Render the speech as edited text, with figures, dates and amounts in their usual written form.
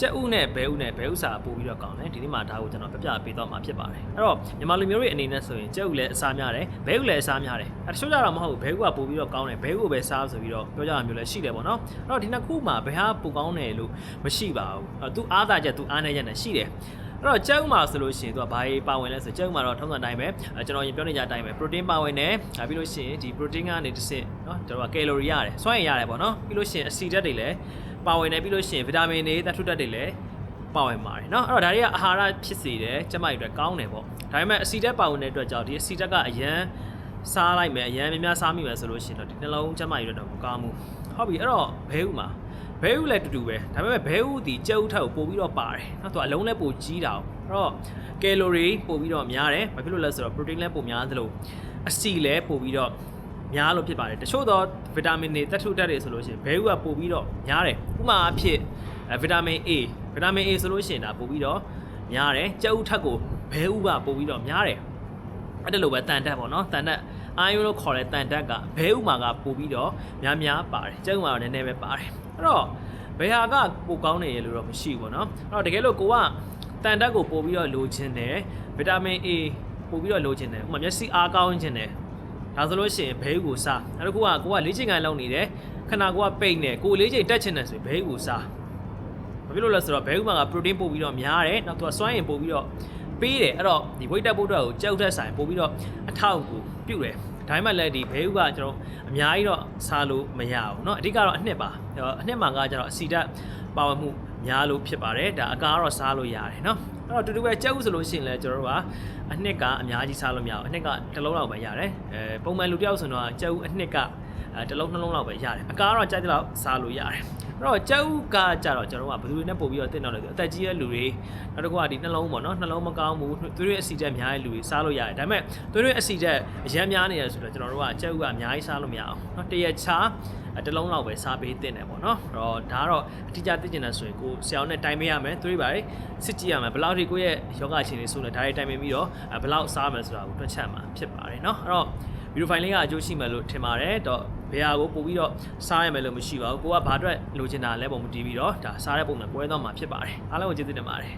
ကြက်ဥနဲ့ဘဲဥနဲ့ဘဲဥစာပို့ပြီးတော့ကောင်းတယ်ဒီနေ့မှာဒါကိုကျွန်တော်ပြပြပေးတော့မှာဖြစ်ပါတယ်အဲ့တော့မြန်မာလူမျိုးတွေအနေနဲ့ဆိုရင်ကြက်ဥလည်းအစားများတယ်ဘဲဥလည်းအစားများတယ်တချို့ကြတော့မဟုတ်ဘူးဘဲဥကပို့ပြီးတော့ကောင်းတယ်ဘဲဥကိုပဲစားဆိုပြီးတော့ပြောကြတာမျိုးလည်းရှိတယ်ပေါ့နော်အဲ့တော့ဒီနှစ်ခုမှာဘယ်ဟာပိုကောင်းတယ်လို့မရှိပါဘူးသူအားသာချက်သူအားနည်းချက်နဲ့ရှိတယ်အဲ့တော့ကြက်ဥမှာဆိုလို့ရှိရင်သူကဘာကြီးပါဝင်လဲဆိုကြက်ဥမှာတော့ထုံးစံတိုင်းပဲကျွန်တော်ရင်ပြောနေကြအတိုင်းပဲ protein ပါဝင်တယ်ပြီးလို့ရှိရင်ဒီ protein ကနေတစ်ဆင့်เนาะကျွန်တော်က calorie ရတယ်စွမ်းရည်ရတယ်ပေါ့နော်ပြီးလို့ရှိရင်အဆီဓာတ်တွေလည်းပါဝင်တယ်ပြီးလို့ရှိရင်ဗီတာမင်တွေသတ္ထုဓာတ်တွေလည်းပါဝင်ပါတယ်เนาะအဲ့တော့ဒါတွေကအာဟာရဖြစ်စေတယ်ကျန်းမာရေးအတွက်ကောင်းတယ်ပေါ့ဒါပေမဲ့အဆီဓာတ်ပါဝင်တဲ့အတွက်ကြောင့်ဒီအဆီဓာတ်ကအရန်စားလိုက်မယ်အရန်များများစားမိမယ်ဆိုလို့ရှိရင်တော့ဒီနှလုံးကျန်းမာရေးအတွက်တော့မကောင်းဘူးဟုတ်ပြီအဲ့တော့ဘဲဥမှာဘဲဥလည်းတူတူပဲဒါပေမဲ့ဘဲဥဒီကြက်ဥထက်ကိုပို့ပြီးတော့ပါတယ်เนาะသူကအလုံးလည်းပိုကြီးတာအဲ့တော့ကယ်လိုရီပို့ပြီးတော့များတယ်ဘာဖြစ်လို့လဲဆိုတော့ protein လည်းပိုများသလိုအဆီလည်းပို့ပြီးတော့များလို့ဖြစ်ပါတယ်တချို့သောဗီတာမင်တွေသတ္ထုဓာတ်တွေဆိုလို့ရှိရင်ဘဲဥကပို့ပြီးတော့များတယ်ဥပမာအဖြစ်ဗီတာမင် A ဆိုလို့ရှိရင်ဒါပို့ပြီးတော့များတယ်ကြက်ဥထက်ကိုဘဲဥကပို့ပြီးတော့များတယ်အဲ့ဒါလိုပဲတန်တက်ပေါ့နော်တန်တက်အာယုလို့ခေါ်တဲ့တန်တက်ကဘဲဥမှာကပို့ပြီးတော့များပါတယ်ကြက်ဥမှာတော့နည်းနည်းပဲပါတယ်အဲ့တော့ဘယ်ဟာကပိုကောင်းနေရလို့တော့မရှိဘူးပေါ့နော်အဲ့တော့တကယ်လို့ကိုကတန်တက်ကိုပို့ပြီးတော့လိုချင်တယ်ဗီတာမင် A ပို့ပြီးတော့လိုချင်တယ်ဥပမာမျက်စိအားကောင်းချင်တယ်ဒါဆိုလို့ရှိရင်ဘဲဥကိုစားအဲ့တော့ကိုကလေ့ကျင့်ခန်းလုပ်နေတယ်ခဏကိုကပိတ်နေကိုလေ့ကျင့်တက်ချင်တယ်ဆိုရင်ဘဲဥကိုစားဘာဖြစ်လို့လဲဆိုတော့ဘဲဥမှာက protein ပို့ပြီးတော့များတယ်နောက်သူကစွမ်းရည်ပို့ပြီးတော့ပေးတယ်အဲ့တော့ဒီဝိတ်တက်ဖို့အတွက်ကိုကြောက်တဲ့ဆိုင်ပို့ပြီးတော့အထောက်အကူပြုတယ်ဒါမှလည်းဒီဘဲဥကကျွန်တော်အများကြီးတော့စားလို့မရဘူးเนาะအဓိကတော့အနှစ်ပါအနှစ်မှာကကျွန်တော်အဆီဓာတ်ပါဝင်မှုများလို့ဖြစ်ပါတယ်ဒါအကားတော့စားလို့ရတယ်เนาะအဲ့တော့တူတူပဲကြက်ဥဆိုလို့ရှိရင်လည်းကျွန်တော်တို့ကအနှစ်ကအများကြီးစားလို့မရဘူးအနှစ်ကတစ်လုံးလောက်ပဲရတယ်ပုံမှန်လူတယောက်ဆိုတော့ကြက်ဥအနှစ်ကတစ်လုံးနှလုံးလောက်ပဲရတယ်အကားတော့ကြိုက်တဲ့လောက်စားလို့ရတယ်အဲ့တော့ကြက်ဥကကြတော့ကျွန်တော်တို့ကဘယ်သူတွေနဲ့ပို့ပြီးတော့တင်တော့လဲအသက်ကြီးတဲ့လူတွေနောက်တစ်ခုကဒီနှလုံးပေါ့နော်နှလုံးမကောင်းဘူးသူတို့ရဲ့အဆီဓာတ်များတဲ့လူတွေစားလို့ရတယ်ဒါပေမဲ့သူတို့ရဲ့အဆီဓာတ်အရန်များနေရဆိုတော့ကျွန်တော်တို့ကကြက်ဥကအများကြီးစားလို့မရအောင်เนาะတရက်ချာတစ်လုံးလောက်ပဲစားပေးတင်တယ်ပေါ့နော်အဲ့တော့ဒါကတော့အတိအကျသိကျင်တယ်ဆိုရင်ကိုဆရာအောင်နဲ့တိုင်ပေးရမယ်သူတွေပါလေစစ်ကြည့်ရမယ်ဘယ်လောက်ထိကိုယ့်ရဲ့ယောဂအခြေအနေဆိုလဲဒါတွေတိုင်ပေးပြီးတော့ဘယ်လောက်စားမယ်ဆိုတာကိုတွက်ချက်မှာဖြစ်ပါတယ်เนาะအဲ့တော့ဗီဒီယိုဖိုင်လေးကအကျိုးရှိမယ်လို့ထင်ပါတယ်တော့ဘယ်ဟာကိုပို့ပြီးတော့စားရမယ်လို့မရှိပါဘူးကိုကဘာအတွက်လိုချင်တာလဲပုံမတည်ပြီးတော့ဒါစားတဲ့ပုံနဲ့ပွဲသွားမှာဖြစ်ပါတယ်အားလုံးကိုကျေးဇူးတင်ပါတယ်